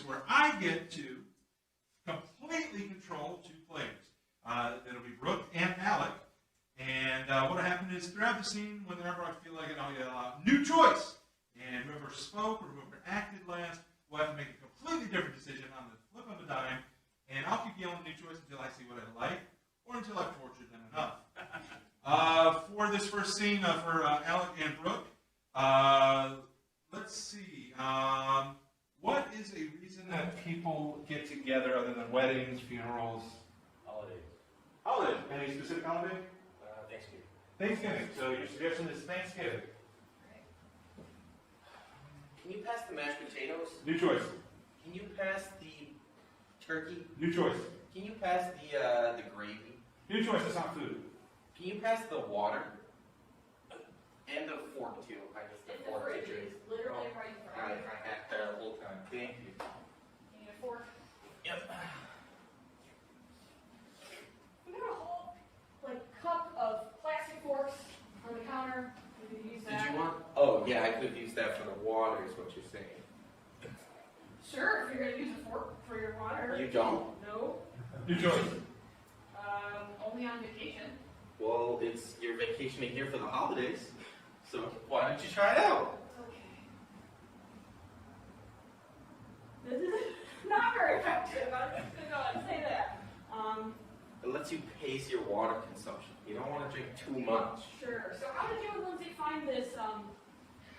where I get to completely control two players. It'll be Brooke and Alec. And what will happen is throughout the scene, whenever I feel like it, I'll yell out, "New choice!" And whoever spoke or whoever acted last will have to make a completely different decision on the flip of a dime. And I'll keep yelling new choice until I see what I like or until I've tortured them enough. For this first scene for Alec and Brooke, let's see. What is a reason that people get together other than weddings, funerals? Holidays. Holidays. Any specific holiday? Thanksgiving. Thanksgiving. So your suggestion is Thanksgiving. Can you pass the mashed potatoes? New choice. Can you pass the turkey? New choice. Can you pass the gravy? New choice. It's not food. Can you pass the water? And the fork too. I just the fork fridge picture. is literally right in front of you. I had there the whole time. Thank you. You need a fork? Yep. We got a whole cup of plastic forks on the counter. We could use that. Did you want? Oh yeah, I could use that for the water. Is what you're saying? Sure, if you're gonna use a fork for your water. You don't? No. New choice. Only on vacation. Well, it's you're vacationing here for the holidays, so why don't you try it out? This is not very effective. I'm just gonna go ahead and say that. It lets you pace your water consumption. You don't want to drink too much. Sure. So how did you and Lindsay find this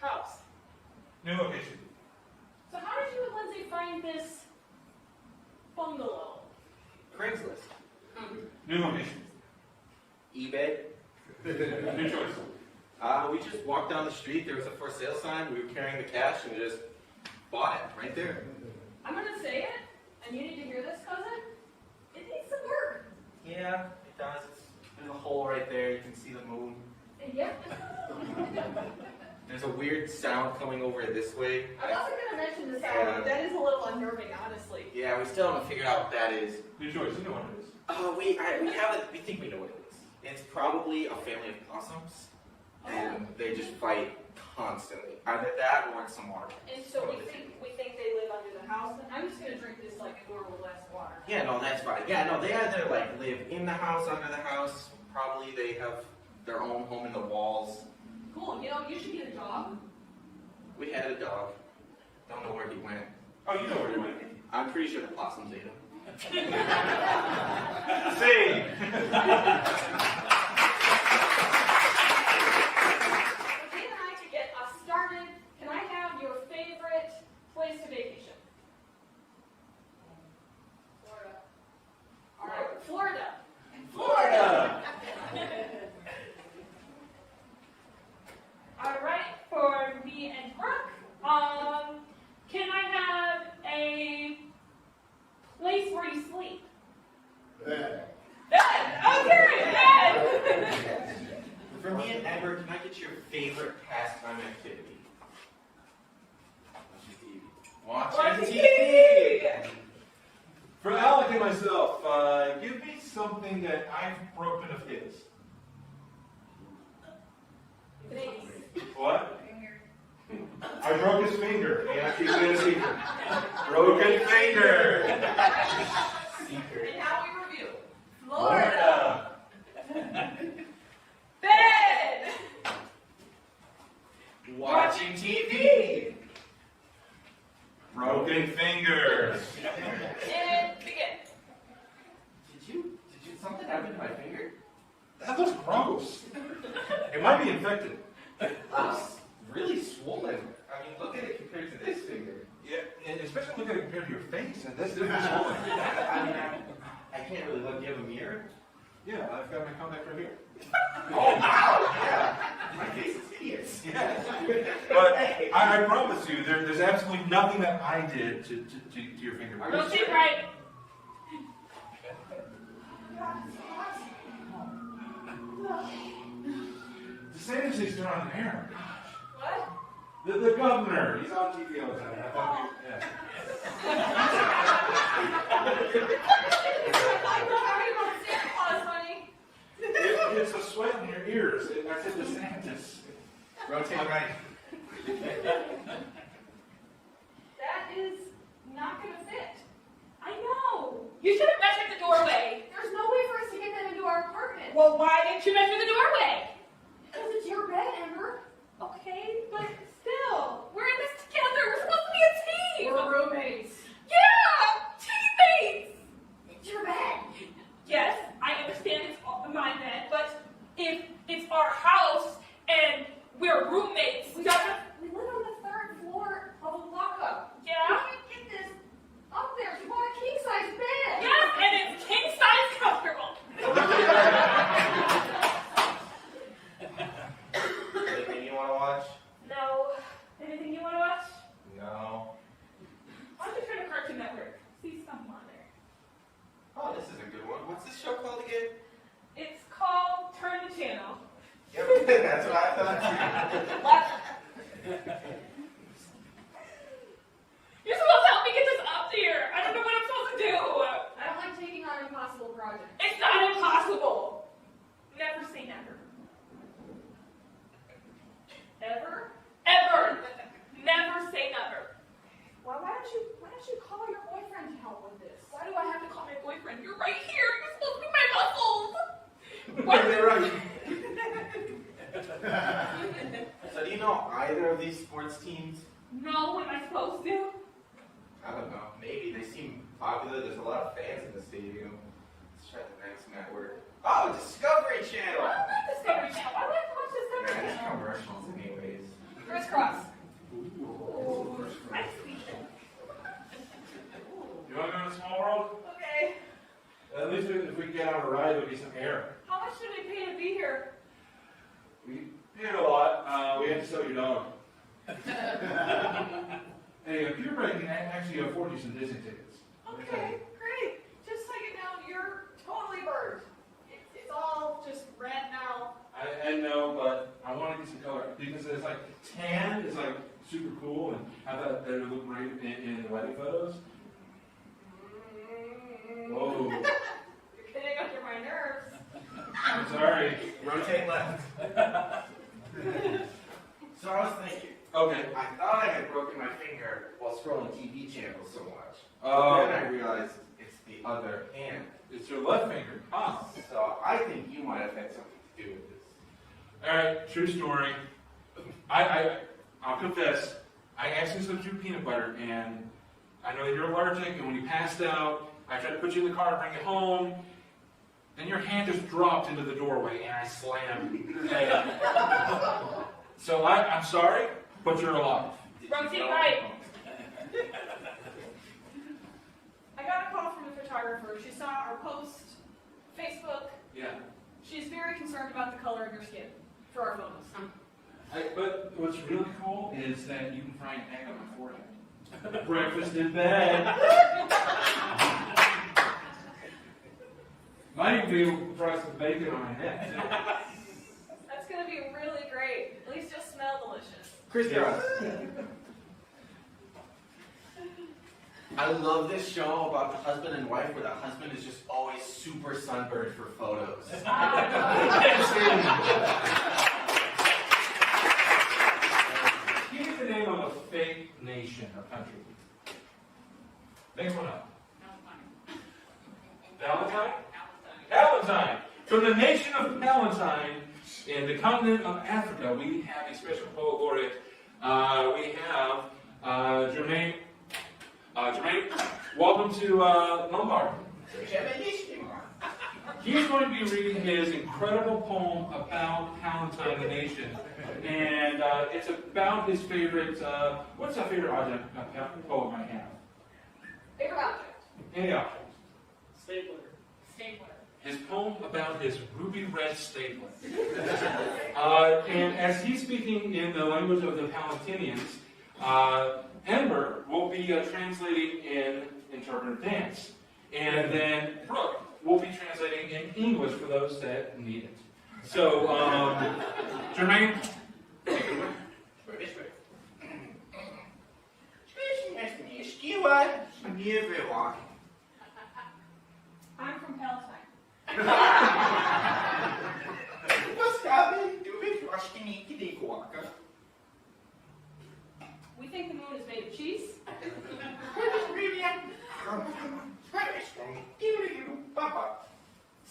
house? New location. So how did you and Lindsay find this bungalow? Craigslist. New location. eBay. New choice. We just walked down the street. There was a for sale sign. We were carrying the cash and we just bought it right there. I'm gonna say it, and you need to hear this, cousin. It needs some work. Yeah, it does. There's a hole right there. You can see the moon. Yep. There's a weird sound coming over this way. I wasn't gonna mention the sound, but that is a little unnerving, honestly. Yeah, we still haven't figured out what that is. New choice. You know what it is. We think we know what it is. It's probably a family of possums, and they just fight constantly. Either that or it's some water. And so we think they live under the house. And I'm just gonna drink this like a normal glass of water. Yeah, no, that's fine. Yeah, no, they either live in the house, under the house. Probably they have their own home in the walls. Cool. You know, you should get a dog. We had a dog. Don't know where he went. Oh, you know where you went. I'm pretty sure the possums ate him. See. Okay, then to get us started, can I have your favorite place to vacation? Florida. All right, Florida. Florida. All right, for me and Brooke, can I have a place where you sleep? Bed. Bed. Okay, bed. For me and Edward, can I get your favorite pastime activity? Watching TV. For Alec and myself, give me something that I've broken of his. What? I broke his finger. Yeah, keep it a secret. Broken finger. Secret. And now we review. Florida. Bed. Watching TV. Broken fingers. And begin. Did something happen to my finger? That looks gross. It might be infected. It looks really swollen. I mean, look at it compared to this finger. Yeah, and especially look at it compared to your face, and that's different. I mean, I can't really look. Do you have a mirror? Yeah, I've got my contact right here. Oh, wow! Yeah. My face is hideous. Yeah. But I promise you, there's absolutely nothing that I did to your finger. Don't sit right. DeSantis is still on the air. What? The governor, he's on TV all the time. I thought yeah. It's a sweat in your ears. I said DeSantis. Rotate right. That is not gonna fit. I know. You should have measured the doorway. There's no way for us to get that into our apartment. Well, why didn't you measure the doorway? Because it's your bed, Amber. Okay, but still, we're in this together. We're supposed to be a team. We're roommates. Yeah, teammates. It's your bed. Yes, I understand it's my bed, but if it's our house and we're roommates, We live on the third floor of a lockup. yeah. We can't get this up there. She bought a king-size bed. Yes, and it's king size comfortable. Anything you want to watch? No. Anything you want to watch? No. Why don't you turn to Cartoon Network? See something on there. Oh, this is a good one. What's this show called again? It's called Turn the Channel. Yep, that's what I thought. You're supposed to help me get this up here. I don't know what I'm supposed to do. I don't like taking on impossible projects. It's not impossible. Never say never. Ever? Ever. Never say never. Well, why don't you call your boyfriend to help with this? Why do I have to call my boyfriend? You're right here. You're supposed to be my muscles. They're right. So do you know either of these sports teams? No, am I supposed to? I don't know. Maybe. They seem popular. There's a lot of fans in the stadium. Let's try the next network. Oh, Discovery I Channel! love Discovery Channel. I like to watch Man, Discovery it's Channel. commercials anyways. Crisscross. Ooh, I see it. You want to go to Small World? Okay. At least if we get on a ride, there'll be some air. How much did we pay to be here? We paid a lot. We had to sell your dog. Hey, if you're right, can actually afford you some Disney tickets. Okay, great. Just so you know, you're totally burned. It's all just red now. I know, but I want to get some color because it's like tan is like super cool, and I thought that it would look great in the wedding photos. Whoa, You're getting under my nerves. I'm sorry. Rotate left. So I was thinking, Okay. I thought I had broken my finger while scrolling TV channels so much. Oh. But then I realized it's the other hand. It's your left finger. Ah. So I think you might have had something to do with this. All right, true story. I'll confess. I accidentally slipped you peanut butter, and I know that you're allergic. And when you passed out, I tried to put you in the car to bring you home. Then your hand just dropped into the doorway, and I slammed. So I'm sorry, but you're alive. Rosie, right. I got a call from the photographer. She saw our post, Facebook. Yeah. She's very concerned about the color of your skin for our photos. But what's really cool is that you can find egg on my forehead. Breakfast in bed. Might even be able to fry some bacon on my neck, too. That's going to be really great. At least you'll smell delicious. Crisscross. I love this show about the husband and wife where the husband is just always super sunburned for photos. Give me the name of a fake nation or country. Next one up. Valentine? Valentine. From the nation of Valentine, in the continent of Africa, we have a special poet laureate. We have Jermaine. Jermaine, welcome to Lombard. He's going to be reading his incredible poem about Valentine, the nation. And it's about his favorite, what's a favorite object a poet might have? Favorite object? Any object. Stapler. Stapler. His poem about his ruby red stapler. And as he's speaking in the language of the Palestinians, Ember will be translating in interpretive dance. And then Brooke will be translating in English for those that need it. So, Jermaine, take it away. I'm from Palestine. We think the moon is made of cheese.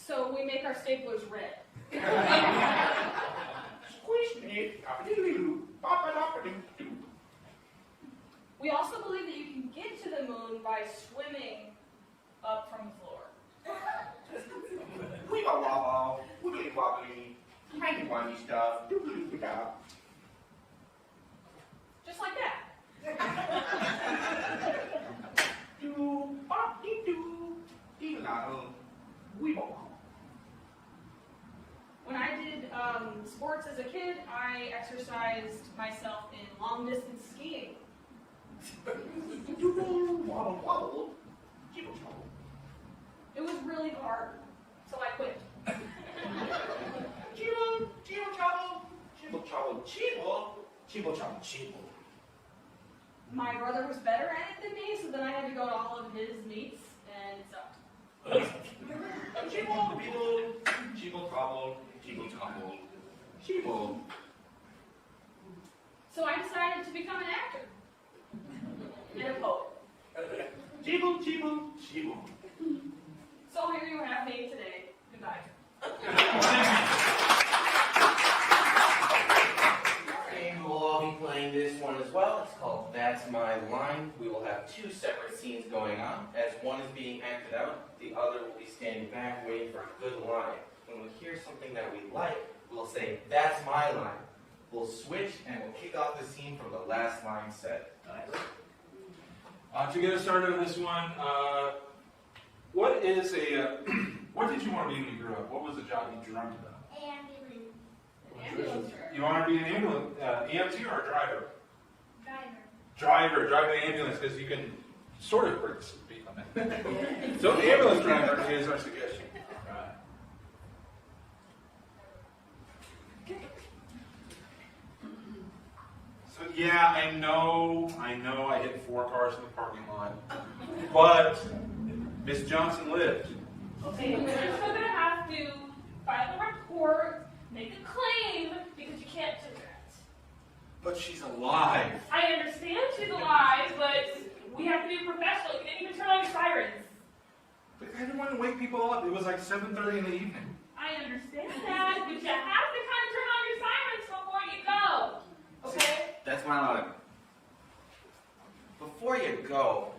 So we make our staplers red. We also believe that you can get to the moon by swimming up from the floor. Wibble wobble, wibbly wobbly, tiny windy stuff, doodly doo. Just like that. Do, bop, dee doo, dee la, wibble. When I did sports as a kid, I exercised myself in long distance skiing. Doodle, wobble, wobble, jibble jobble. It was really hard, so I quit. Jibble, jibble jobble, jibble jobble, jibble, jibble jobble, jibble. My brother was better at it than me, so then I had to go to all of his meets, and it sucked. Jibble, bibble, jibble jobble, jibble jobble, jibble. So I decided to become an actor and a poet. Jibble, jibble, jibble. So here you have me today. Goodbye. And we'll all be playing this one as well. It's called That's My Line. We will have two separate scenes going on. As one is being acted out, the other will be standing back waiting for a good line. When we hear something that we like, we'll say, "That's my line." We'll switch and we'll kick off the scene from the last line said. To get us started on this one, what did you want to be when you grew up? What was the job you dreamt about? Ambulance driver. You want to be an ambulance, EMT or a driver? Driver. Driving an ambulance because you can sort of break the speed limit. So the ambulance driver is our suggestion. So yeah, I know I hit 4 cars in the parking lot, but Miss Johnson lived. Okay, we're still going to have to file a report, make a claim, because you can't do that. But she's alive. I understand she's alive, but we have to be professional. You didn't even turn on your sirens. But I didn't want to wake people up. It was like 7:30 in the evening. I understand that, but you have to kind of turn on your sirens before you go. Okay? That's my line. Before you go,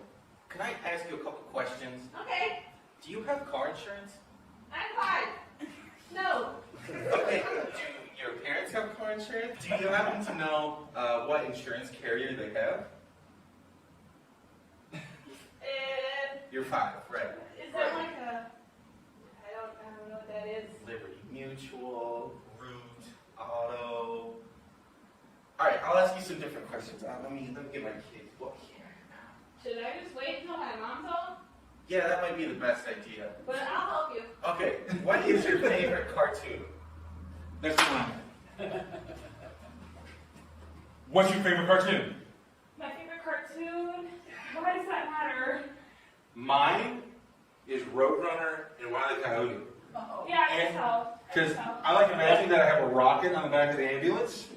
can I ask you a couple questions? Okay, Do you have car insurance? I'm fine. No. Okay. Do your parents have car insurance? Do you happen to know what insurance carrier they have? You're 5, right? Is there like a, I don't know what that is. Liberty Mutual, Root, Auto. All right, I'll ask you some different questions. Let me get my kid's book here. Should I just wait until my mom's home? Yeah, that might be the best idea. But I'll help you. Okay, what is your favorite cartoon? That's fine. What's your favorite cartoon? My favorite cartoon? Why does that matter? Mine is Roadrunner and Wile E. Coyote. Uh-oh. Yeah, I can tell. Because I like imagining that I have a rocket on the back of the ambulance.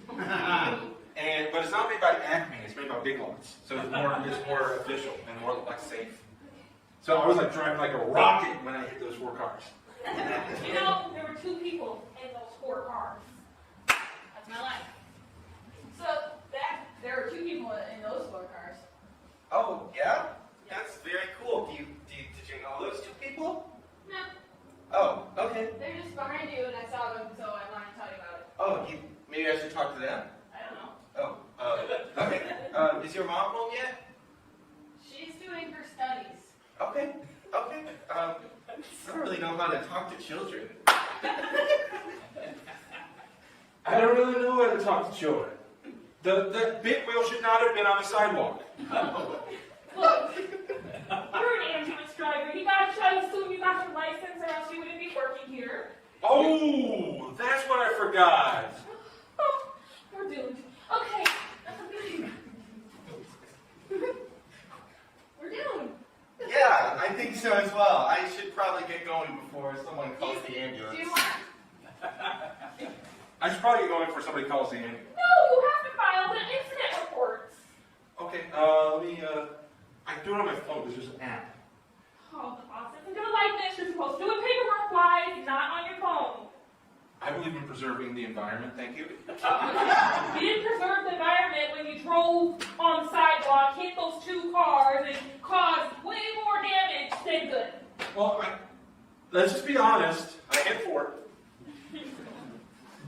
But it's not made by Acme, it's made by Big Lots. So it's more official and more like safe. So I was like driving like a rocket when I hit those 4 cars. You know, there were 2 people in those 4 cars. That's my life. So there are 2 people in those 4 cars. Oh, yeah? That's very cool. Did you know those 2 people? No, Oh, okay. They're just behind you, and I saw them, so I want to tell you about it. Oh, maybe I should talk to them. I don't know. Oh, okay. Is your mom home yet? She's doing her studies. Okay. I don't really know how to talk to children. I don't really know how to talk to children. The big wheel should not have been on the sidewalk. Look, you're an ambulance driver. You gotta try to assume you got your license, or else you wouldn't be working here. Oh, that's what I forgot. Oh, we're doomed. Okay. We're doomed. Yeah, I think so as well. I should probably get going before someone calls the ambulance. Do you want? I should probably get going before somebody calls the ambulance. No, you have to file the incident reports. Okay, let me, I can do it on my phone. There's just an app. called the office and gonna like this. You're supposed to do it paperwork-wise, not on your phone. I believe in preserving the environment, thank you. You didn't preserve the environment when you drove on the sidewalk, hit those two cars, and caused way more damage than good. Well, let's just be honest. I hit 4.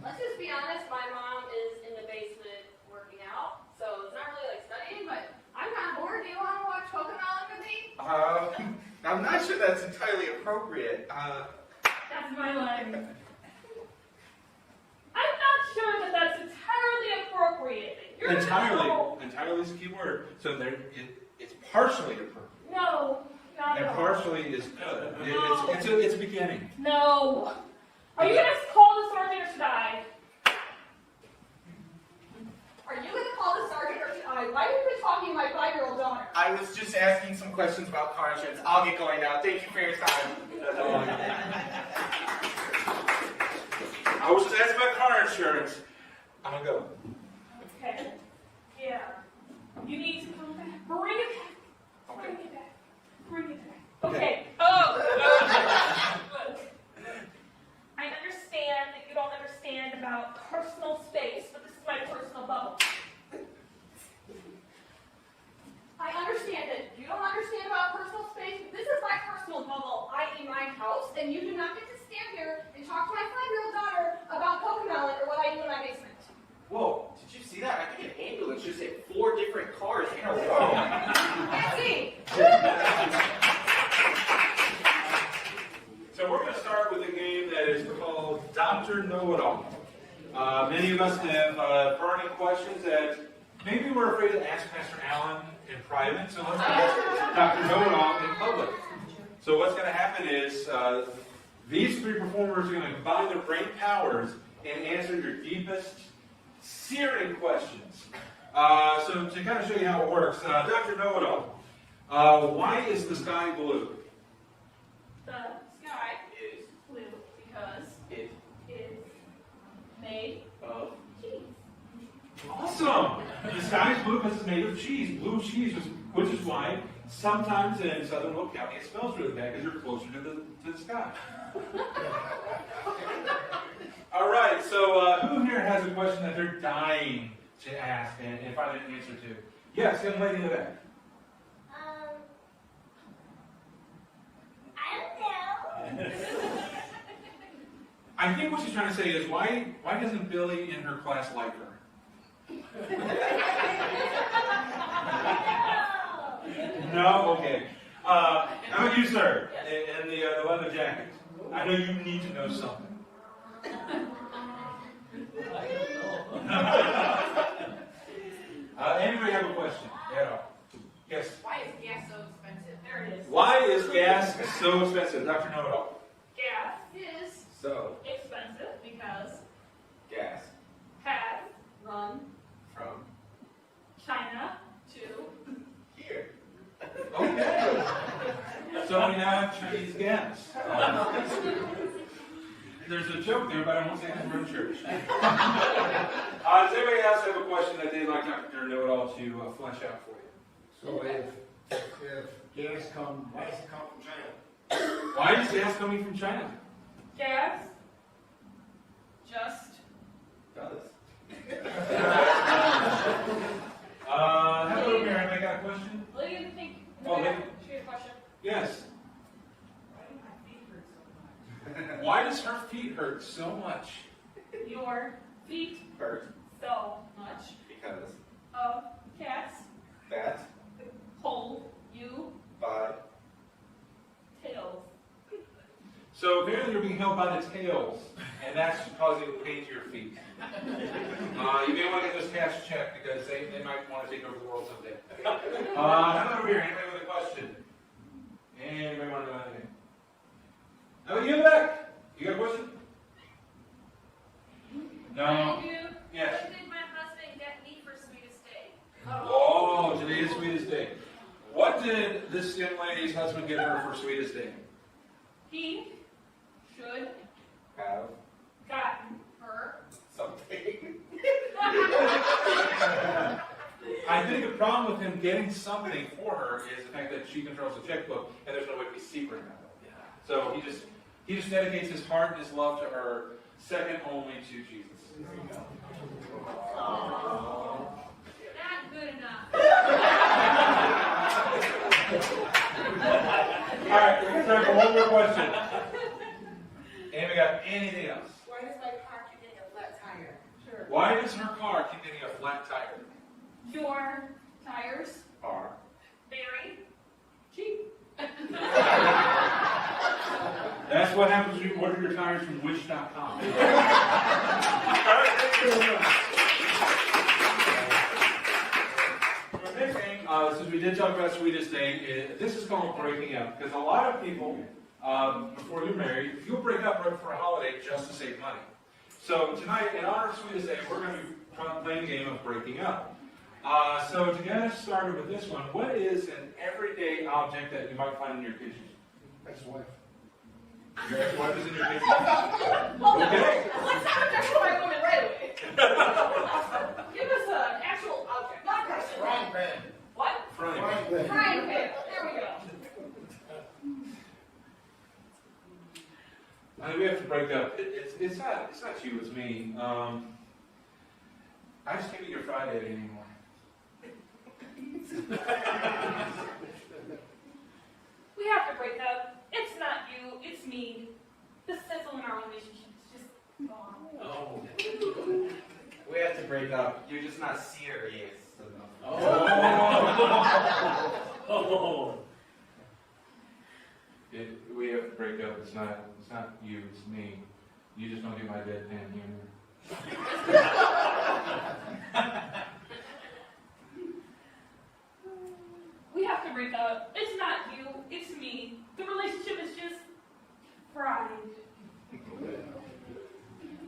Let's just be honest, my mom is in the basement working out, so it's not really like studying, but I'm kind of bored. Do you want to watch Pokemon with me? I'm not sure that's entirely appropriate. That's my line. I'm not sure that that's entirely appropriate. You're Entirely is a key word. So it's partially appropriate. No, not And at all. partially is good. No. It's a beginning. No. Are you gonna call the sergeant or should I? Are you going to call the sergeant or should I? Why have you been talking to my 5-year-old daughter? I was just asking some questions about car insurance. I'll get going now. Thank you for your time. I was just asking about car insurance. I'm gonna go. Okay. Yeah. You need to come back. Bring it back. Bring it back. Bring it back. Okay. Look. I understand that you don't understand about personal space, but this is my personal bubble. I understand that you don't understand about personal space, but this is my personal bubble, i.e. my house, and you do not get to stand here and talk to my 5-year-old daughter about Pokemon or what I do in my basement. Whoa, did you see that? I think an ambulance just hit 4 different cars in a row. Can't see. So we're going to start with a game that is called Dr. Know-It-All. Many of us have burning questions that maybe we're afraid to ask Pastor Allen in private, so let's ask Dr. Know-It-All in public. So what's going to happen is these 3 performers are going to combine their brain powers and answer your deepest, searing questions. So to kind of show you how it works, Dr. Know-It-All, why is the sky blue? The sky is blue because It it is made of cheese. Awesome! The sky is blue because it's made of cheese. Blue cheese, which is why sometimes in southern Will County it smells really bad because you're closer to the sky. All right, so who here has a question that they're dying to ask and find an answer to? Yes, young lady in the back. I don't know. I think what she's trying to say is why doesn't Billy in her class like her? No? Okay. How about you, sir? And the leather jacket. I know you need to know something. Anybody have a question? Yes. Why is gas so expensive? There it is. Why is gas so expensive? Dr. Know-It-All. Gas Is so expensive because gas has run from China to here. Okay. So we now have Chinese gas. There's a joke there, but I won't say it from church. Does anybody else have a question that they'd like Dr. Know-It-All to flesh out for you? So if gas come, why does it come from China? Why is gas coming from China? gas just Does. How about over here? Anybody got a question? what do you think? Oh, Should maybe. we have a question? Yes. Why does her feet hurt so much? Your feet Hurt so much because of cats that hold you by tails. So apparently you're being held by the tails, and that's causing pain to your feet. You may want to get those cats checked because they might want to take over the world someday. How about over here? Anybody with a question? Anybody want to know anything? How about you in the back? You got a question? No. I do. Yes. What did my husband get me for sweetest day? Oh, today is sweetest day. What did this young lady's husband get her for sweetest day? He should have gotten her something. I I think the problem with him getting something for her is the fact that she controls the checkbook and there's no way to be secret about it. So he just dedicates his heart and his love to her, second only to Jesus. Not good enough. All right, we got time for one more question. And we got anything else? Why does my car keep getting a flat tire? Sure. Why does her car keep getting a flat tire? Your tires Are. very cheap. That's what happens when you order your tires from wish.com. All right, thank you very much. The next thing, since we did talk about Sweetest Day, this is called breaking up. Because a lot of people, before you're married, you'll break up right before a holiday just to save money. So tonight, in honor of Sweetest Day, we're going to be playing the game of breaking up. So to get us started with this one, what is an everyday object that you might find in your kitchen? Ex-wife. Your ex-wife is in your kitchen? Hold on. Okay. Let's not object to my woman right away. Give us an actual object, not a person. Frying pan. What? Frying. Frying pan. Frying pan. There we go. I mean, we have to break up. It's not you, it's me. I just can't eat your fried egg anymore. We have to break up. It's not you, it's me. The sizzle in our relationship is just gone. Oh. We have to break up. You're just not serious enough. Oh. We have to break up. It's not you, it's me. You just don't get my deadpan humor. We have to break up. It's not you, it's me. The relationship is just fried.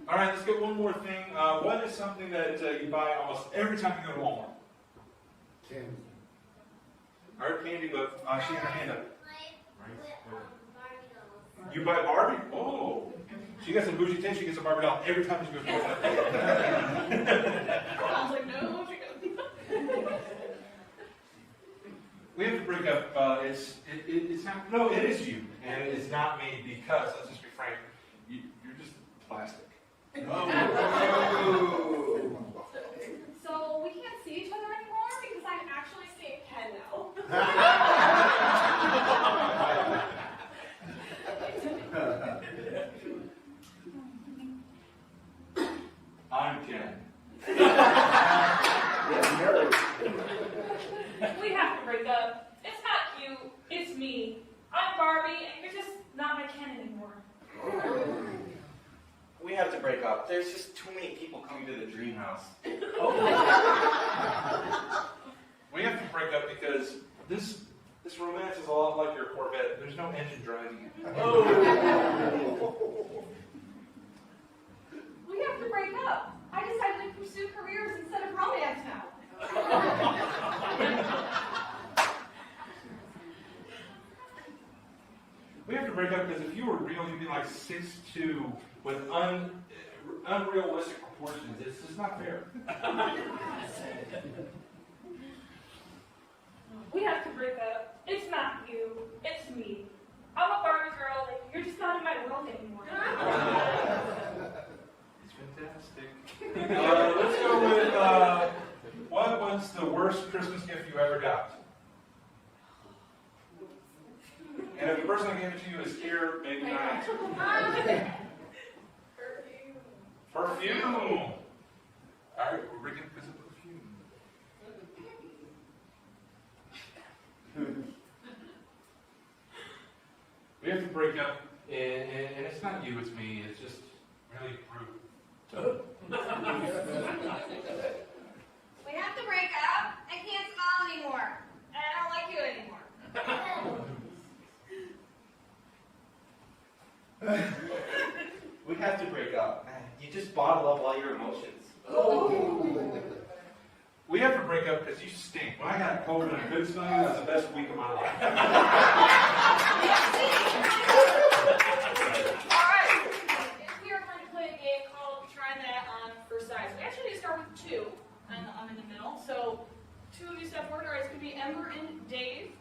All right, let's get one more thing. What is something that you buy almost every time you go to Walmart? Candy. I heard candy, but she had her hand up. You buy Barbie? Oh. She got some bougie taste. She gets a Barbie doll every time she goes to Walmart. Sounds like no chicken. We have to break up. It's not. No, it is you, and it's not me because let's just be frank. You're just plastic. So we can't see each other anymore because I'm actually seeing Ken now. I'm Ken. We have to break up. It's not you, it's me. I'm Barbie, and you're just not my Ken anymore. We have to break up. There's just too many people coming to the dream house. We have to break up because this romance is a lot like your Corvette. There's no engine driving it. We have to break up. I decided to pursue careers instead of romance now. We have to break up because if you were real, you'd be like 6'2" with unrealistic proportions. It's just not fair. We have to break up. It's not you, it's me. I'm a Barbie girl, and you're just not in my world anymore. It's fantastic. Let's go with what was the worst Christmas gift you ever got? And if the person that gave it to you is here, maybe not answer. Perfume. All right, we're breaking up because of perfume. We have to break up, and it's not you, it's me. It's just really rude. We have to break up. I can't smile anymore. And I don't like you anymore. We have to break up. You just bottle up all your emotions. We have to break up because you stink. When I got COVID and I couldn't smell you, that was the best week of my life. Alright. We are going to play a game called Try That on First Size. We actually need to start with two. And I'm in the middle. So two of you step forward. All right, it's going to be Ember and Dave.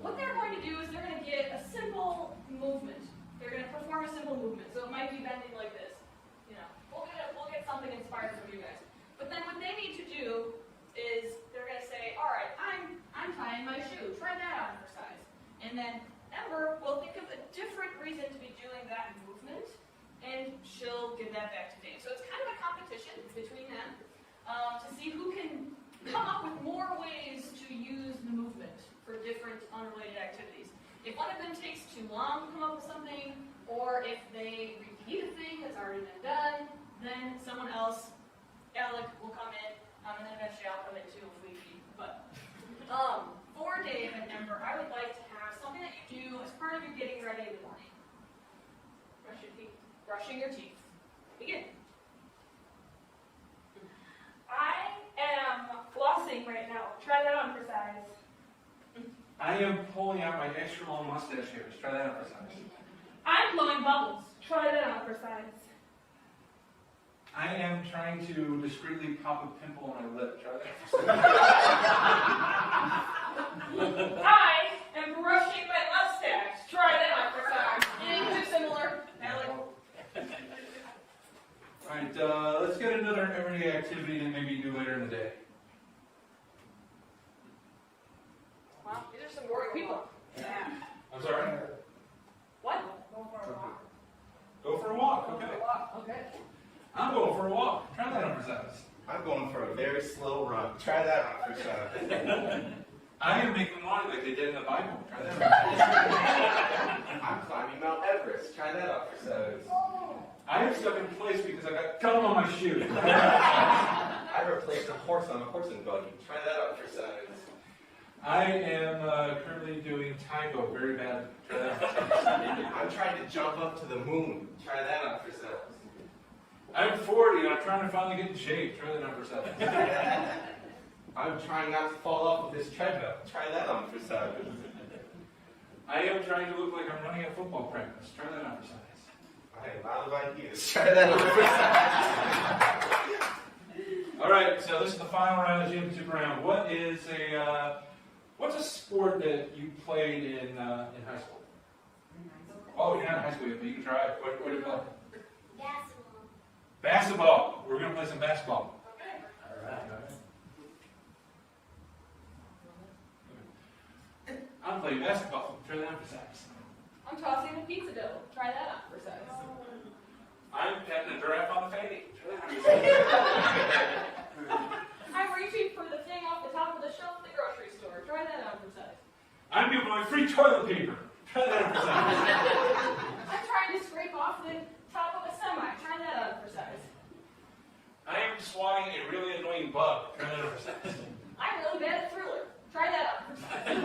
What they're going to do is they're going to get a simple movement. They're going to perform a simple movement. So it might be bending like this. You know, we'll get something inspired from you guys. But then what they need to do is they're going to say, all right, I'm tying my shoe. Try that on for size. And then Ember will think of a different reason to be doing that movement, and she'll give that back to Dave. So it's kind of a competition between them to see who can come up with more ways to use the movement for different unrelated activities. If one of them takes too long to come up with something, or if they repeat a thing that's already been done, then someone else, Alec, will come in, and then eventually I'll come in too if we need. But for Dave and Ember, I would like to have something that you do as part of your getting ready in the morning. Brush your teeth. Brushing your teeth. Begin. I am flossing right now. Try that on for size. I am pulling out my extra long mustache hairs. Try that out for size. I'm blowing bubbles. Try that on for size. I am trying to discreetly pop a pimple on my lip. Try that out for size. I am brushing my mustache. Try that on for size. Too similar. Alec. Alright, let's get another everyday activity that maybe you do later in the day. Wow, these are some boring people. I'm sorry? What? Go for a walk, okay. Okay. I'm going for a walk. Try that on for size. I'm going for a very slow run. Try that on for size. I am making money like they did in the Bible. Try that on for size. I'm climbing Mount Everest. Try that out for size. I am stuck in place because I got gum on my shoe. I replaced a horse on a horse and buggy. Try that out for size. I am currently doing tango very bad. Try that on for size. I'm trying to jump up to the moon. Try that out for size. I'm 40 and I'm trying to finally get in shape. Try that on for size. I'm trying not to fall off of this treadmill. Try that on for size. I am trying to look like I'm running a football practice. Try that on for size. I have a lot of ideas. Try that on for size. All right, so this is the final round of the championship round. What's a sport that you played in high school? Oh, you're not in high school yet, but you can try it. What do you play? Basketball. Basketball. We're going to play some basketball. Okay. I'm playing basketball. Try that on for size. I'm tossing a pizza dough. Try that on for size. I'm petting a giraffe on the fanny. Try that on for size. I'm reaching for the thing off the top of the shelf at the grocery store. Try that on for size. I'm giving away free toilet paper. Try that on for size. I'm trying to scrape off the top of a semi. Try that on for size. I am swatting a really annoying bug. Try that on for size. I'm really bad at Thriller. Try that on for size.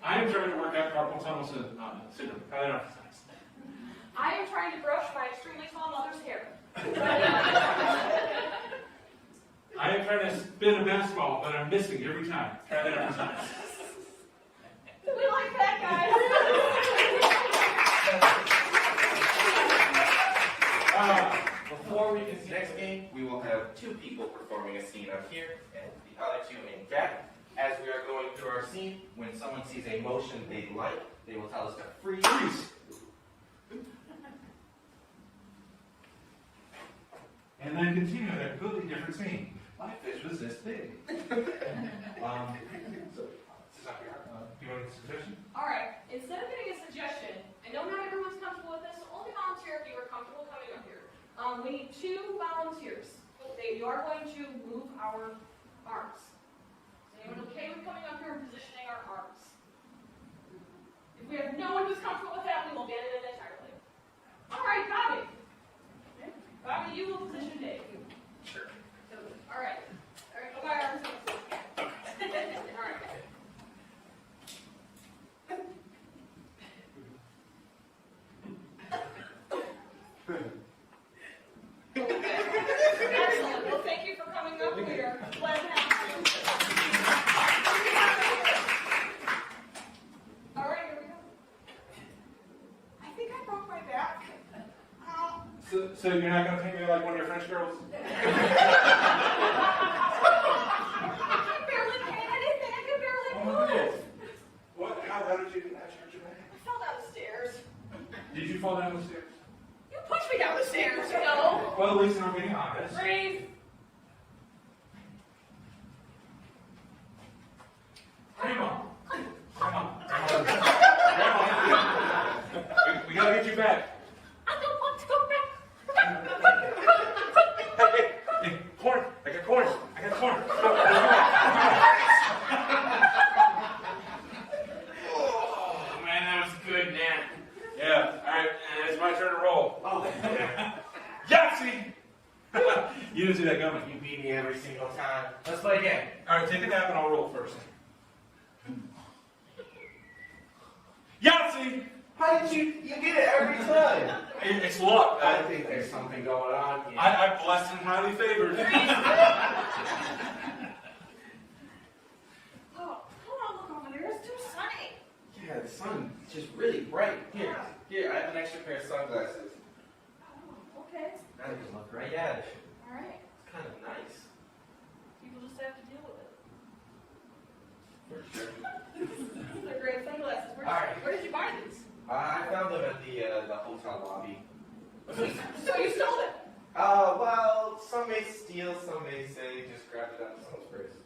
I am trying to work out carpal tunnel syndrome. Try that on for size. I am trying to brush my extremely tall mother's hair. Try that on for size. I am trying to spin a basketball, but I'm missing every time. Try that on for size. We like that, guys. Before we get to the next game, we will have two people performing a scene up here, and the other two in back. As we are going through our scene, when someone sees a motion they like, they will tell us to freeze. And then continue in a completely different scene. My fish was this big. So, this is up here. Do you want a suggestion? All right. Instead of getting a suggestion, I know not everyone's comfortable with this, so only volunteer if you are comfortable coming up here. We need 2 volunteers. You are going to move our arms. Is anyone okay with coming up here and positioning our arms? If we have no one who's comfortable with that, we will get it in entirely. All right, Bobby. Bobby, you will position Dave. Sure. All right. All right, go by arms. All right. Excellent. Well, thank you for coming up here. Glad to have you. All right, here we go. I think I broke my back. So you're not going to paint me like one of your French girls? on. Freeze. Grandma. Grandma. We gotta get you back. I don't want to go back. Hey, corn. I got corn. I got corn. Oh, man, that was a good nap. Yeah, alright, it's my turn to roll. Oh, Yahtzee! You didn't see that coming. you beat me every single time. Let's play again. Alright, take a nap and I'll roll first. Yahtzee! How did you get it every time? It's luck. I think there's something going on here. I'm blessed and highly favored. Oh, come on, look over there. It's too sunny. Yeah, the sun is just really bright. Here, I have an extra pair of sunglasses. Oh, okay. Now you can look right at it. All right. It's kind of nice. People just have to deal with it. For sure. They're great sunglasses. All right. Where did you buy these? I found them at the hotel lobby. So you stole them? Well, some may steal, some may say just grabbed it out of someone's purse.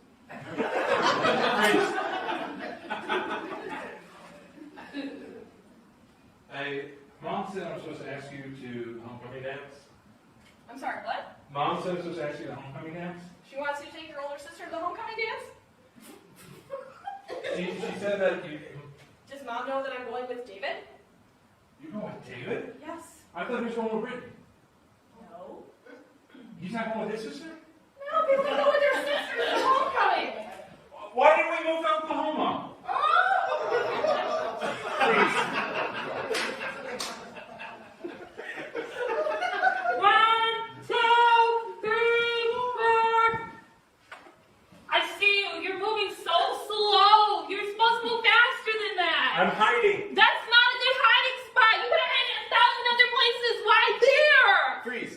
Hey, Mom said I'm supposed to ask you to homecoming dance. I'm sorry, what? Mom said I'm supposed to ask you to homecoming dance. She wants you to take your older sister to the homecoming dance? She said that you Does Mom know that I'm going with David? going with David? Yes. I thought he was going with Brittany. No. He's not going with his sister? No, people don't go with their sisters to homecoming. Why didn't we move to Oklahoma? Please. 1, 2, 3, 4. I see you. You're moving so slow. You're supposed to move faster than that. I'm hiding. That's not a good hiding spot. You could have hid in 1,000 other places right there. Freeze!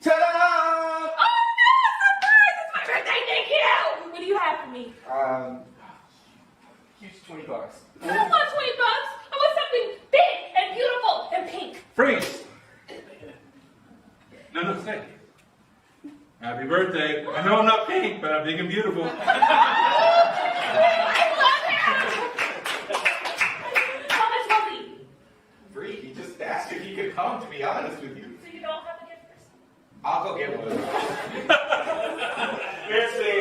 Ta-da! Oh no, surprise! It's my birthday. Thank you. What do you have for me? Here's $20. I don't want $20. I want something big and beautiful and pink. Freeze! No, stay. Happy birthday. I know I'm not pink, but I'm big and beautiful. I love him. How much money? Free? He just asked if he could come, to be honest with you. So you don't have a gift for some? I'll go get one of those. Merci.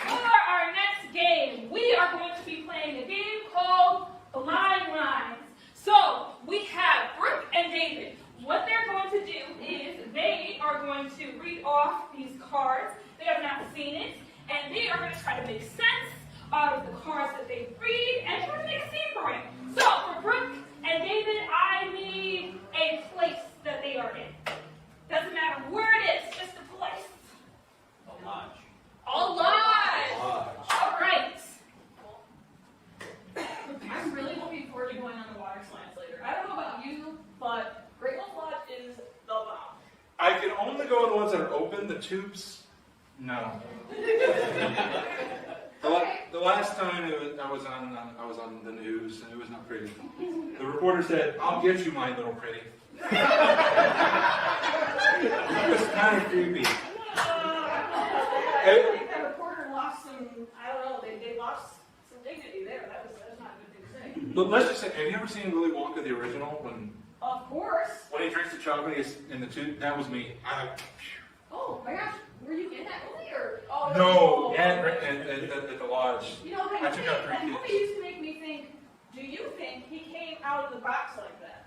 For our next game, we are going to be playing a game called Blind Lines. So we have Brooke and David. What they're going to do is they are going to read off these cards. They have not seen it, and they are going to try to make sense out of the cards that they read and try to make a scene for it. So for Brooke and David, I need a place that they are in. Doesn't matter where it is, just a place. A lodge. All lodge. All right. I'm really looking forward to going on the water slides later. I don't know about you, but Great Wolf Lodge is the bomb. I can only go on the ones that are open, the tubes. No. The last time I was on the news, and it was not pretty. The reporter said, "I'll get you, my little pretty." It was kind of creepy. I think that reporter lost some, I don't know, they lost some dignity there. That's not a good thing to say. But let's just say, have you ever seen Willy Wonka the original Of course. when he drinks the chocolate in the tube? That was me. Oh my gosh, were you in that movie or? Oh, No, at the lodge. You know, I took out 3 that movie kids. used to make me think, do you think he came out of the box like that?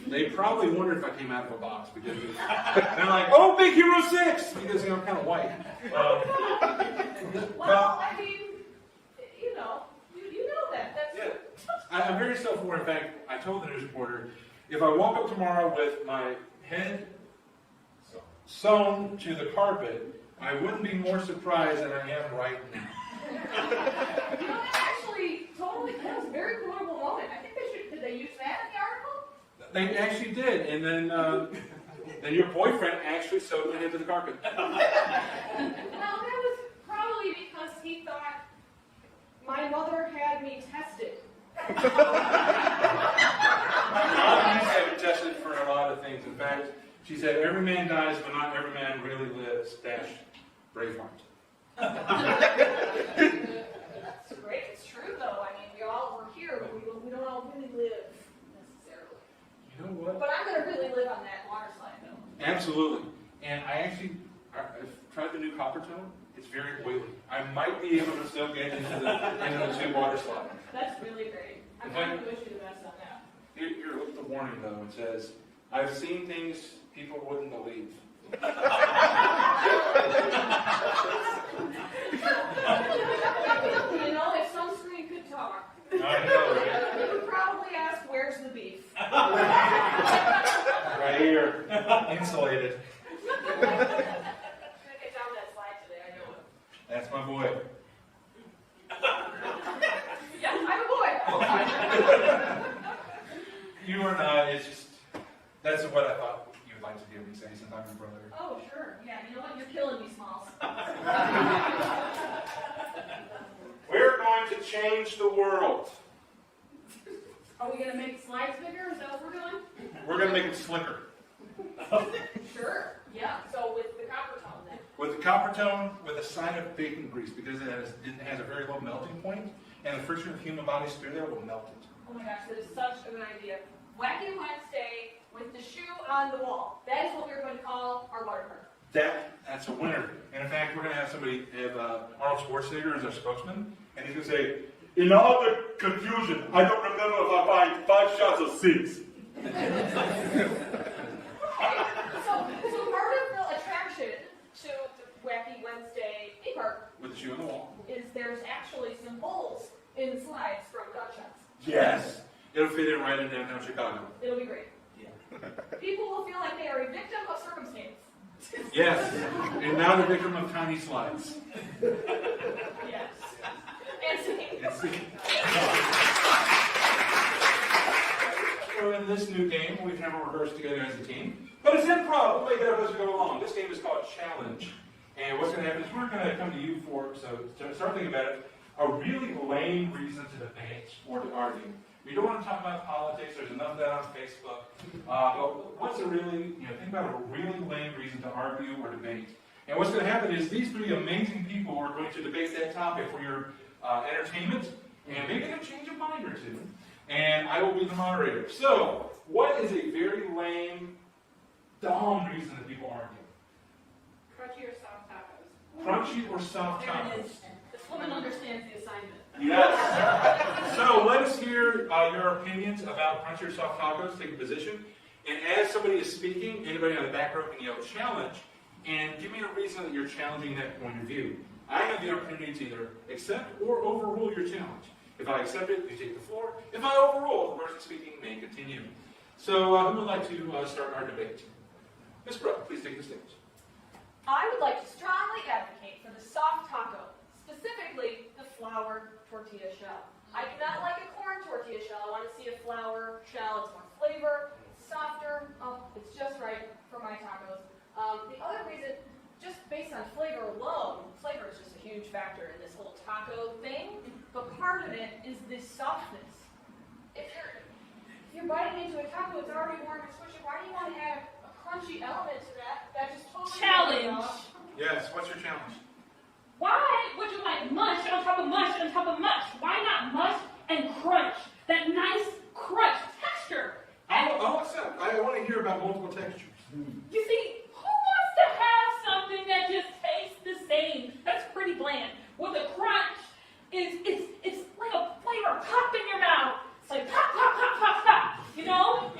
They probably wondered if I came out of a box because they're like, "Oh, Big Hero 6," because I'm kind of white. Well, I mean, you know that. That's Yeah. I'm very self-aware. In fact, I told the news reporter, if I woke up tomorrow with my head sewn to the carpet, I wouldn't be more surprised than I am right now. You know, that actually that was a very quotable moment. I think did they use that in the article? They actually did, and then your boyfriend actually sewed my head to the carpet. No, that was probably because he thought My mother had me tested. I've had tested for a lot of things. In fact, she said, every man dies, but not every man really lives. Dash Braveheart. That's great. It's true, though. I mean, we're here, but we don't all really live necessarily. You know what? But I'm going to really live on that water slide, though. Absolutely. And I've tried the new Coppertone. It's very oily. I might be able to still get into the two water slide. That's really great. I'm going to wish you the best on that. Here, look at the warning though. It says, I've seen things people wouldn't believe. You know, if sunscreen could talk, I know, right? it would probably ask, where's the beef? Right here. Insulated. I'm gonna get down that slide today, I know it. That's my boy. Yeah, I'm a boy. You are not. It's just, that's what I thought you would like to hear me say since I'm your brother. Oh, sure. Yeah, you know what? You're killing me, Smalls. We're going to change the world. Are we going to make slides bigger? Is that what we're doing? We're going to make it slicker. Sure. Yeah. So with the copper tone then. With the Coppertone, with a side of bacon grease, because it has a very low melting point, and the friction of human bodies through there will melt it. Oh my gosh, that is such a good idea. Wacky Wednesday with the shoe on the wall. That is what we're going to call our water park. That's a winner. And in fact, we're going to have Arnold Schwarzenegger as our spokesman, and he's going to say, in all the confusion, I don't remember if I buy 5 shots or 6. So part of the attraction to the Wacky Wednesday theme park With the shoe on the wall. is there's actually some holes in the slides from gunshots. Yes. It'll fit in right in downtown Chicago. It'll be great. People will feel like they are a victim of circumstance. Yes. And now the victim of tiny slides. Yes. And singing. So in this new game, we've never rehearsed together as a team, but it's improv. We'll make it up as we go along. This game is called Challenge. And what's going to happen is we're going to come to you for, so to start thinking about it, a really lame reason to debate or to argue. We don't want to talk about politics. There's enough of that on Facebook. But what's a really, think about a really lame reason to argue or debate. And what's going to happen is these 3 amazing people are going to debate that topic for your entertainment and maybe a change of mind or two. And I will be the moderator. So, what is a very lame, dumb reason that people argue? Crunchy or soft tacos? Crunchy or soft There it tacos? is. This woman understands the assignment. Yes. So let us hear your opinions about crunchy or soft tacos. Take a position. And as somebody is speaking, anybody on the back row can yell challenge. And give me a reason that you're challenging that point of view. I have the opportunity to either accept or overrule your challenge. If I accept it, you take the floor. If I overrule, the person speaking may continue. So who would like to start our debate? Ms. Brooke, please take the stage. I would like to strongly advocate for the soft taco, specifically the flour tortilla shell. I do not like a corn tortilla shell. I want to see a flour shell. It's more flavor, it's softer. Oh, it's just right for my tacos. The other reason, just based on flavor alone, flavor is just a huge factor in this whole taco thing. But part of it is this softness. If you're biting into a taco, it's already warm and squishy. Why do you want to add a crunchy element to that? That just totally Challenge. Yes, what's your challenge? Why would you like mush on top of mush on top of mush? Why not mush and crunch? That nice crunch texture. I'll accept. I want to hear about multiple textures. You see, who wants to have something that just tastes the same? That's pretty bland. With a crunch, it's like a flavor pop in your mouth. It's like pop, pop, pop, pop, pop. You know?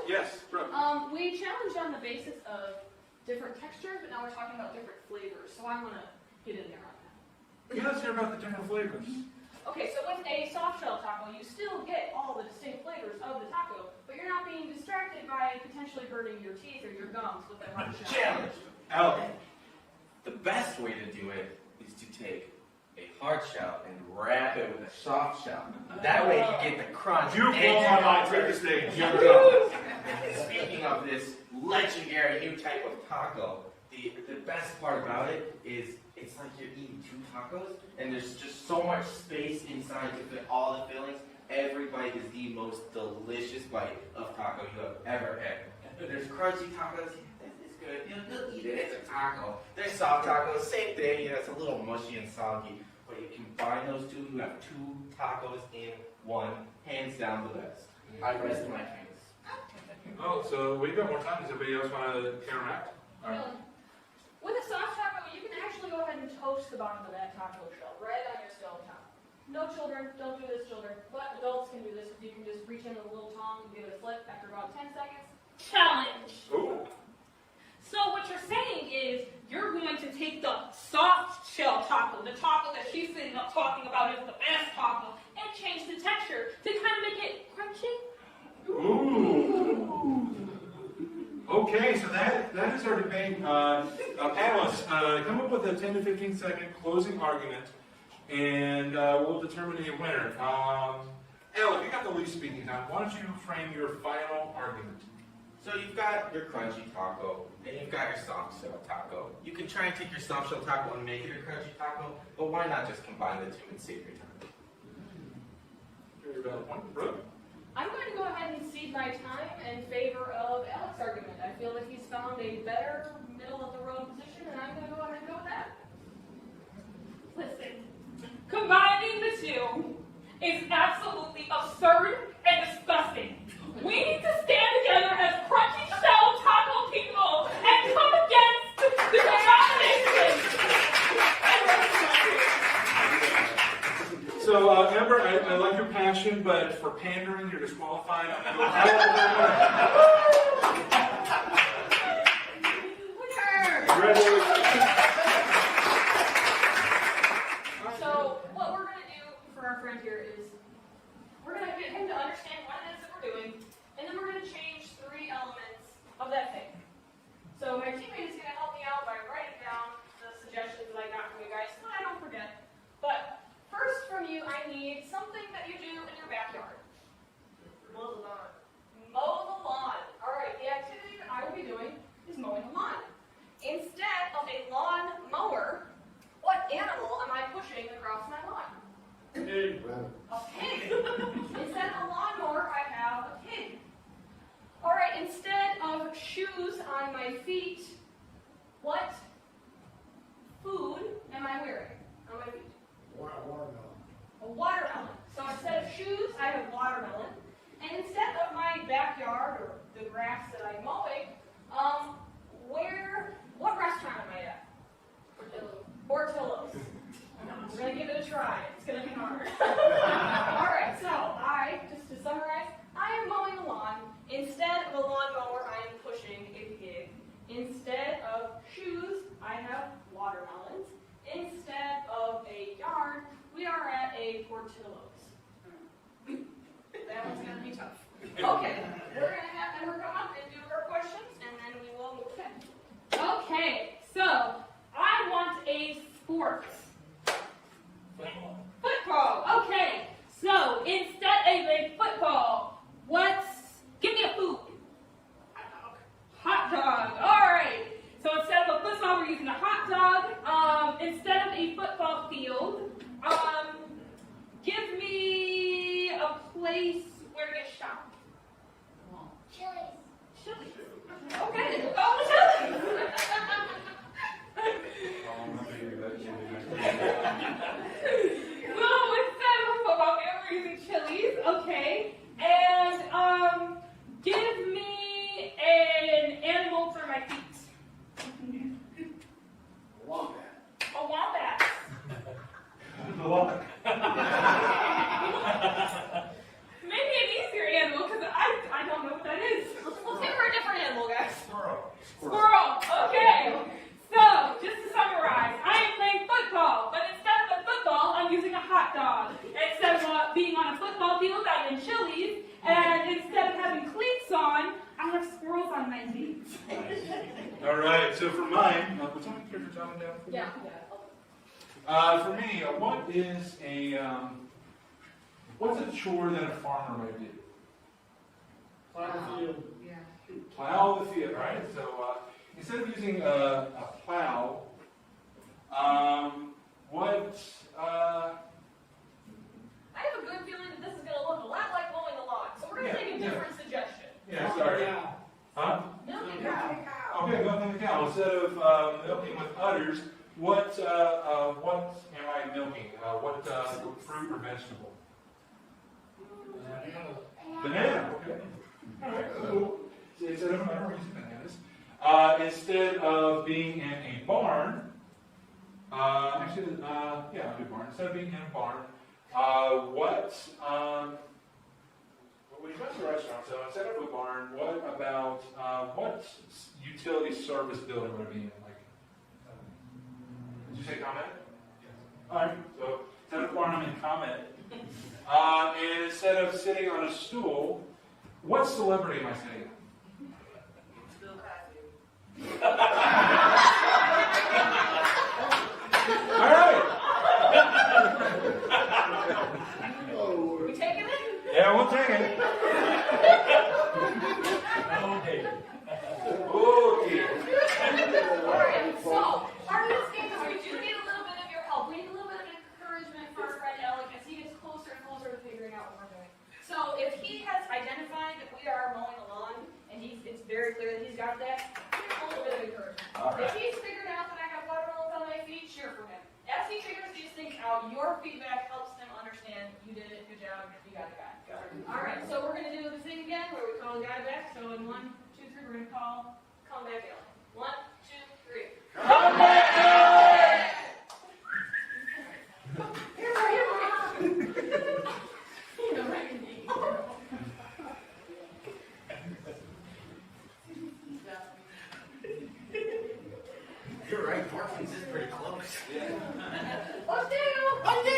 Yes, Brooke. We challenged on the basis of different textures, but now we're talking about different flavors. So I want to get in there on that. Yeah, let's hear about the different flavors. Okay, so with a soft shell taco, you still get all the distinct flavors of the taco, but you're not being distracted by potentially burning your teeth or your gums with that hard shell. Challenge. Alec. The best way to do it is to take a hard shell and wrap it with a soft shell. That way you get the crunch. You blow my mind. Take the stage. You're going. And speaking of this legendary new type of taco, the best part about it is it's like you're eating 2 tacos, and there's just so much space inside to fit all the fillings. Every bite is the most delicious bite of taco you have ever had. There's crunchy tacos, it's good, you'll eat it, it's a taco. There's soft tacos, same thing, it's a little mushy and soggy. But you combine those two, you have 2 tacos in one, hands down the best. I rest my case. Oh, so we've got more time. Does anybody else want to counteract? All right. With a soft taco, you can actually go ahead and toast the bottom of that taco shell right on your stove top. No children, don't do this, children. But adults can do this. You can just reach in with a little tongue and give it a flick after about 10 seconds. Challenge. Ooh. So what you're saying is you're going to take the soft shell taco, the taco that she's sitting up talking about is the best taco, and change the texture to kind of make it crunchy. Ooh. Okay, so that is our debate. Panelists, come up with a 10 to 15 second closing argument, and we'll determine a winner. Al, you got the least speaking time. Why don't you frame your final argument? So you've got your crunchy taco, and you've got your soft shell taco. You can try and take your soft shell taco and make it a crunchy taco, but why not just combine the two and save your time? Very valid point. Brooke? I'm going to go ahead and cede my time in favor of Alex's argument. I feel that he's found a better middle-of-the-road position, and I'm going to go ahead and go with that. Listen, combining the two is absolutely absurd and disgusting. We need to stand together as crunchy shell taco people and come against the domination. So, Amber, I like your passion, but for pandering, you're disqualified. Congratulations. So what we're going to do for our friend here is we're going to get him to understand what it is that we're doing, and then we're going to change 3 elements of that thing. So my teammate is going to help me out by writing down the suggestions that I got from you guys so I don't forget. But first from you, I need something that you do in your backyard. Mow the lawn. Mow the lawn. All right, the activity that I will be doing is mowing the lawn. Instead of a lawn mower, what animal am I pushing across my lawn? Pig. A pig. Instead of a lawnmower, I have a pig. All right, instead of shoes on my feet, what food am I wearing on my feet? Watermelon. A watermelon. So instead of shoes, I have watermelon. And instead of my backyard or the grass that I'm mowing, what restaurant am I at? Portillo's. We're going to give it a try. It's going to be hard. All right, so just to summarize, I am mowing the lawn. Instead of a lawnmower, I am pushing a pig. Instead of shoes, I have watermelons. Instead of a yard, we are at a Portillo's. That one's going to be tough. Okay, we're going to have Emma come up and do her questions, and then we will move ahead. Okay, so I want a sport. Football. Okay, so instead of a football, give me a food. Hot dog. All right. So instead of a football, we're using a hot dog. Instead of a football field, give me a place where to get shot. Chili's. Okay. Oh, Chili's. So instead of a football field, we're using Chili's. Okay. And give me an animal for my feet. Wombat. A wombat. Maybe an easier animal, because I don't know what that is. Let's give her a different animal, guys. Squirrel. Okay. So, just to summarize, I am playing football, but instead of a football, I'm using a hot dog. Instead of being on a football field, I'm in Chili's, and instead of having cleats on, I have squirrels on my feet. All right, so for mine, was someone here for jotting down? Yeah. For me, what's a chore that a farmer might do? Plow field. Plow the field, right? So instead of using a plow, What, I have a good feeling that this is going to look a lot like mowing the lawn. So we're going to take a different suggestion. yeah, sorry. Huh? Milking a cow. Okay, milking the cow. Instead of milking with udders, what am I milking? What fruit or vegetable? Banana. Okay. All right. So instead of bananas, instead of being in a barn, actually, yeah, I'll do barn. Instead of being in a barn, we went to a restaurant, so instead of a barn, what about what utility service building would it be in? Like, did you say comment? Yes. All right. So instead of barn, I'm in comment. And instead of sitting on a stool, what celebrity am I sitting on? All right. We taking it? Yeah, we'll take it. Okay. Alright, so, part of this game is we do need a little bit of your help. We need a little bit of encouragement for our friend Alec as he gets closer and closer to figuring out what we're doing. So, if he has identified that we are mowing a lawn, and it's very clear that he's got that, give him a little bit of encouragement. If he's figured out that I have watermelons on my feet, cheer for him. As he figures these things out, your feedback helps him understand you did it, good job, you got it, guy. Alright, so we're going to do the thing again where we call the guy back. So in 1, 2, 3, we're going to call come back Alec. 1, 2, 3. Come back, Alec! Here I am. You know, right in the You're right, Parkins is pretty close. Let's do! Let's do!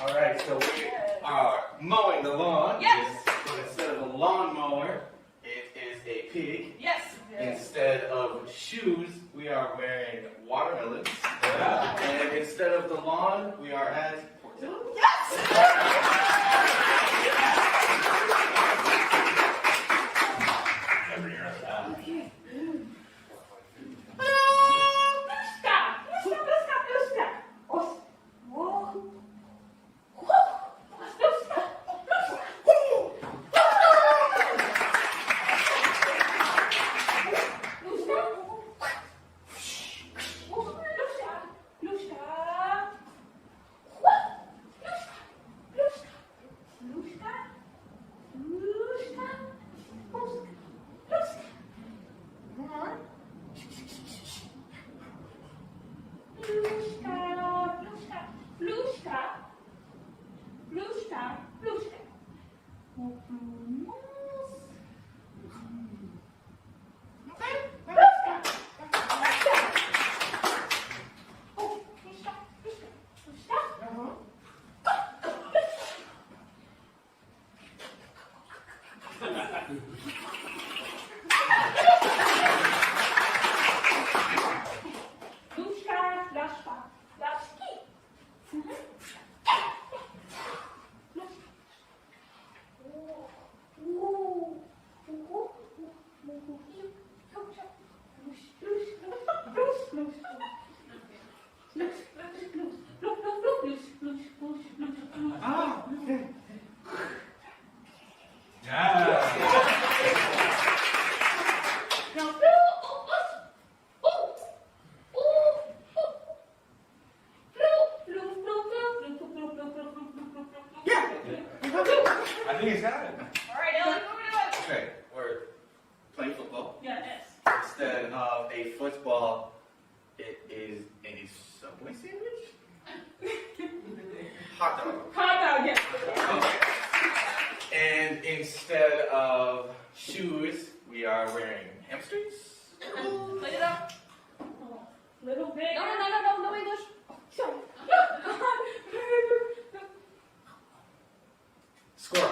All right, so we are mowing the lawn. Yes. Instead of a lawnmower, it is a pig. Yes. Instead of shoes, we are wearing watermelons. Yeah. And instead of the lawn, we are at Portillo. Luszka, laszka, laszki. I think he's got it. All right, Ellen, what are we doing? Okay, we're playing football. Yes. Instead of a football, it is a Subway sandwich? Hot dog. Hot dog, yes. Okay. And instead of shoes, we are wearing hamsters. Clean it up. Little bit. No English. Squirrel.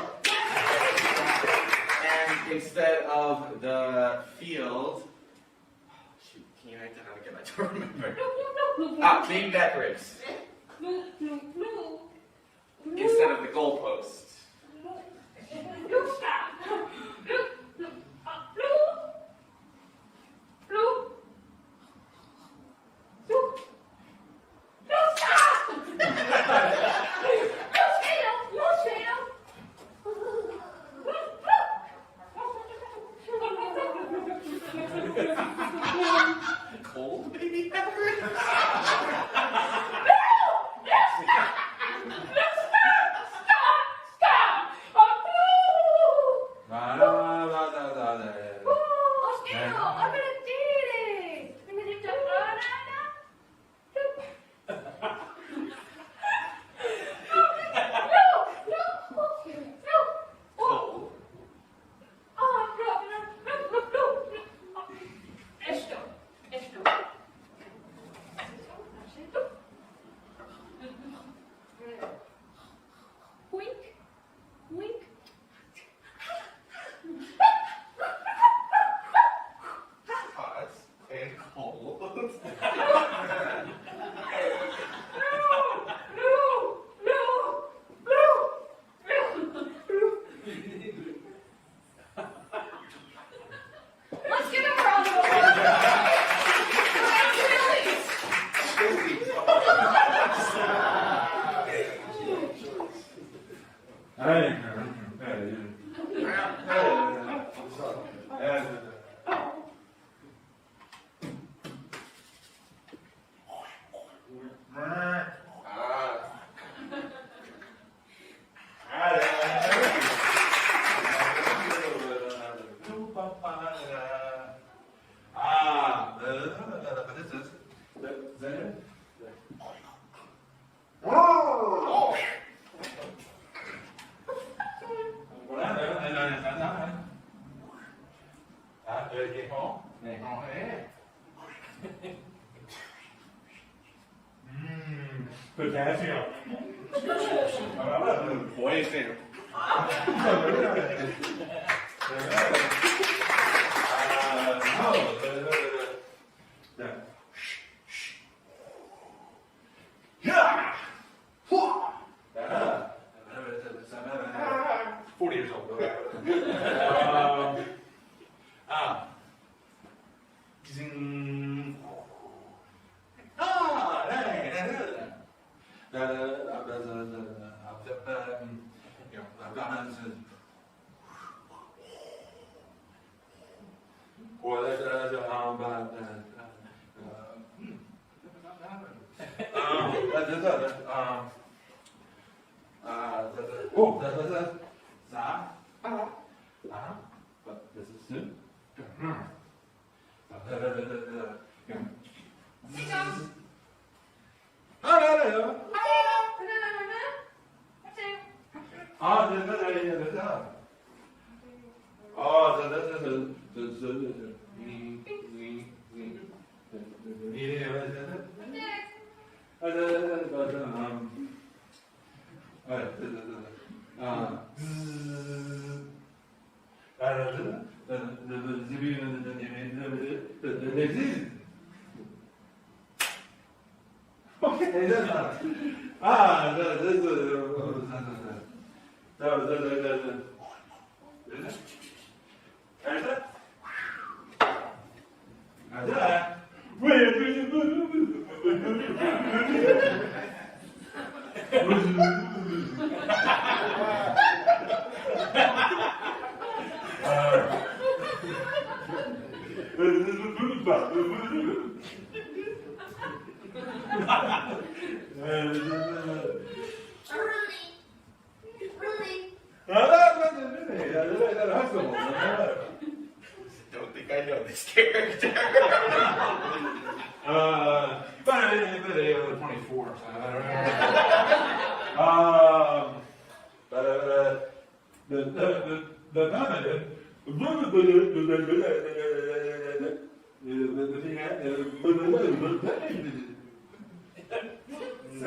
And instead of the field, shoot, can you write that out again? I don't remember. Baby back ribs. Instead of the goalpost. Cold baby back ribs? Cold. Wink, wink. Hot and cold. Let's give him a round of applause. Potassium. Buenísimo. Yeah. 40 years old. Zing. Don't think I know this character. 24. So I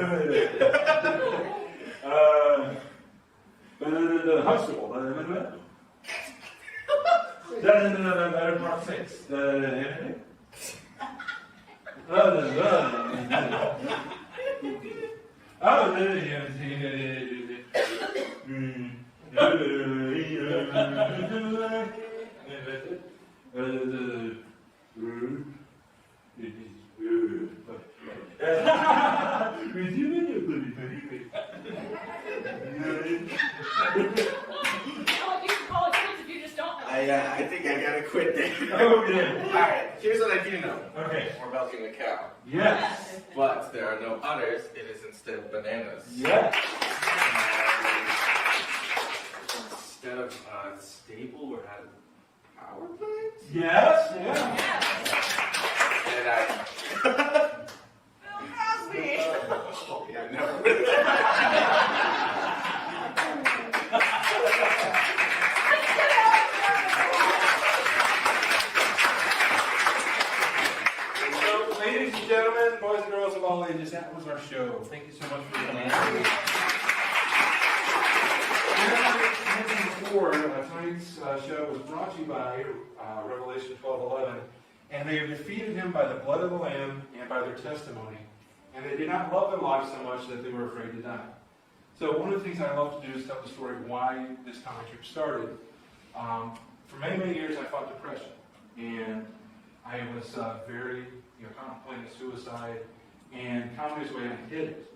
don't the hustle. Part 6. I think I gotta quit there. Okay. Alright, here's what I do know. Okay. We're milking a cow. Yes. But there are no udders, it is instead bananas. Yes. Instead of a stable, we're at a power plant? Yes. Yeah. And I. Oh, yeah, never. So, ladies and gentlemen, boys and girls of all ages, that was our show. Thank you so much for coming. As I mentioned before, tonight's show was brought to you by Revelation 12:11, and they have defeated him by the blood of the Lamb and by their testimony, and they did not love their lives so much that they were afraid to die. So one of the things I love to do is tell the story of why this comic strip started. For many, many years, I fought depression, and I was very, contemplating suicide, and comedy was the way I did it.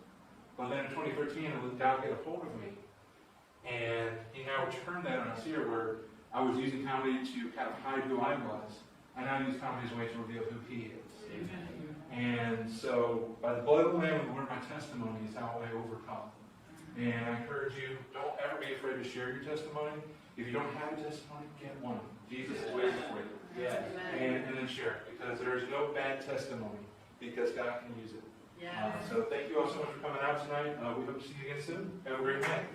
But then in 2013, I let doubt get a hold of me, and he now turned that on us here, where I was using comedy to kind of hide who I was. I now use comedy as a way to reveal who he is. Amen. And so, by the blood of the Lamb and the word of my testimony is how I overcome. And I encourage you, don't ever be afraid to share your testimony. If you don't have a testimony, get one. Jesus is waiting for you. Yes. And then share it, because there is no bad testimony, because God can use it. So thank you all so much for coming out tonight. We hope to see you again soon. Have a great night.